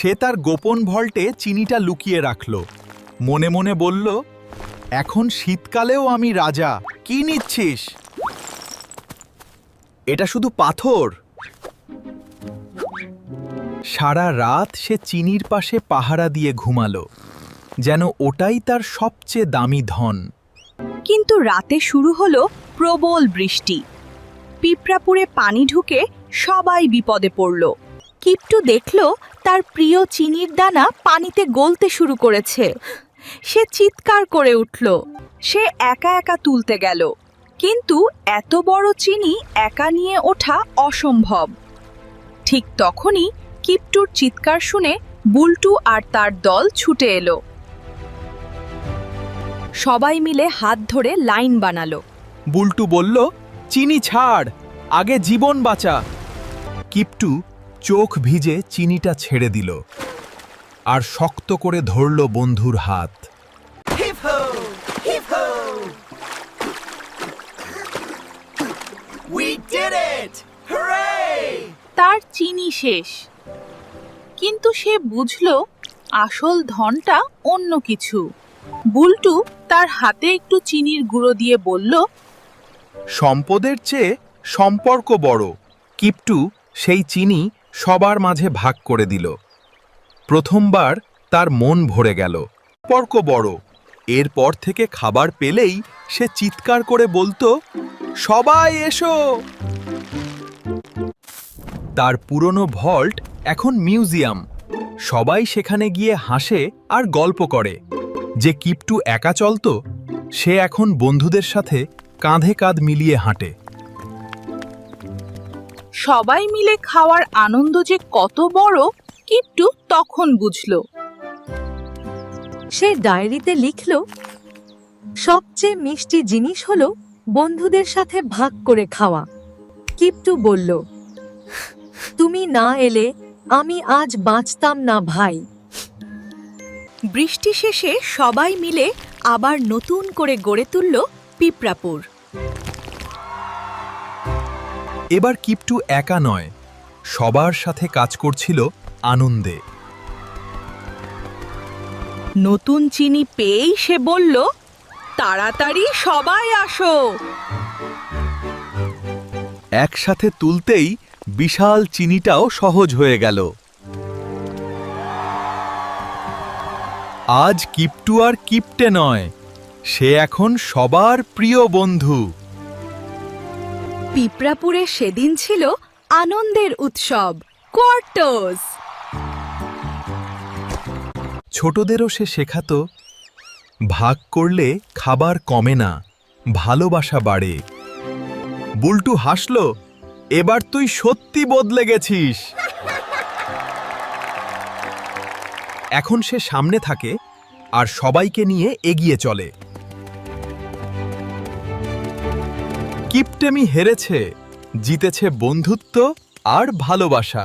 সে তার গোপন ভল্টে চিনিটা লুকিয়ে রাখল। মনে মনে বলল, এখন শীতকালেও আমি রাজা। কি নিচ্ছিস? এটা শুধু পাথর। সারা রাত সে চিনির পাশে পাহারা দিয়ে ঘুমালো, যেন ওটাই তার সবচেয়ে দামি ধন। কিন্তু রাতে শুরু হলো প্রবল বৃষ্টি। পিঁপড়াপুরে পানি ঢুকে সবাই বিপদে পড়ল। কিপটু দেখল তার প্রিয় চিনির দানা পানিতে গলতে শুরু করেছে। সে চিৎকার করে উঠল। সে একা একা তুলতে গেল, কিন্তু এত বড় চিনি একা নিয়ে ওঠা অসম্ভব। ঠিক তখনই কিপটুর চিৎকার শুনে বুল্টু আর তার দল ছুটে এলো। সবাই মিলে হাত ধরে লাইন বানালো। বুল্টু বলল, চিনি ছাড়, আগে জীবন বাঁচা। কিপটু চোখ ভিজে চিনিটা ছেড়ে দিল আর শক্ত করে ধরল বন্ধুর হাত। তার চিনি শেষ, কিন্তু সে বুঝল আসল ধনটা অন্য কিছু। বুল্টু তার হাতে একটু চিনির গুঁড়ো দিয়ে বলল, সম্পদের চেয়ে সম্পর্ক বড়। কিপটু সেই চিনি সবার মাঝে ভাগ করে দিল। প্রথমবার তার মন ভরে গেল। সম্পর্ক বড়। এরপর থেকে খাবার পেলেই সে চিৎকার করে বলতো, সবাই এসো। তার পুরনো ভল্ট এখন মিউজিয়াম। সবাই সেখানে গিয়ে হাসে আর গল্প করে। যে কিপটু একা চলতো, সে এখন বন্ধুদের সাথে কাঁধে কাঁধ মিলিয়ে হাঁটে। সবাই মিলে খাওয়ার আনন্দ যে কত বড় কিপটু তখন বুঝল। সে ডায়েরিতে লিখল, সবচেয়ে মিষ্টি জিনিস হলো বন্ধুদের সাথে ভাগ করে খাওয়া। কিপটু বলল, তুমি না এলে আমি আজ বাঁচতাম না ভাই। বৃষ্টি শেষে সবাই মিলে আবার নতুন করে গড়ে তুলল পিঁপড়াপুর। এবার কিপটু একা নয়, সবার সাথে কাজ করছিল আনন্দে। নতুন চিনি পেয়েই সে বলল, তাড়াতাড়ি সবাই আসো। একসাথে তুলতেই বিশাল চিনিটাও সহজ হয়ে গেল। আজ কিপটু আর কিপটে নয়, সে এখন সবার প্রিয় বন্ধু। পিঁপড়াপুরে সেদিন ছিল আনন্দের উৎসব, কোয়ার্টস। ছোটদেরও সে শেখাতো, ভাগ করলে খাবার কমে না, ভালোবাসা বাড়ে। বুল্টু হাসল, এবার তুই সত্যি বদলে গেছিস। এখন সে সামনে থাকে আর সবাইকে নিয়ে এগিয়ে চলে। কিপটেমি হেরেছে, জিতেছে বন্ধুত্ব আর ভালোবাসা।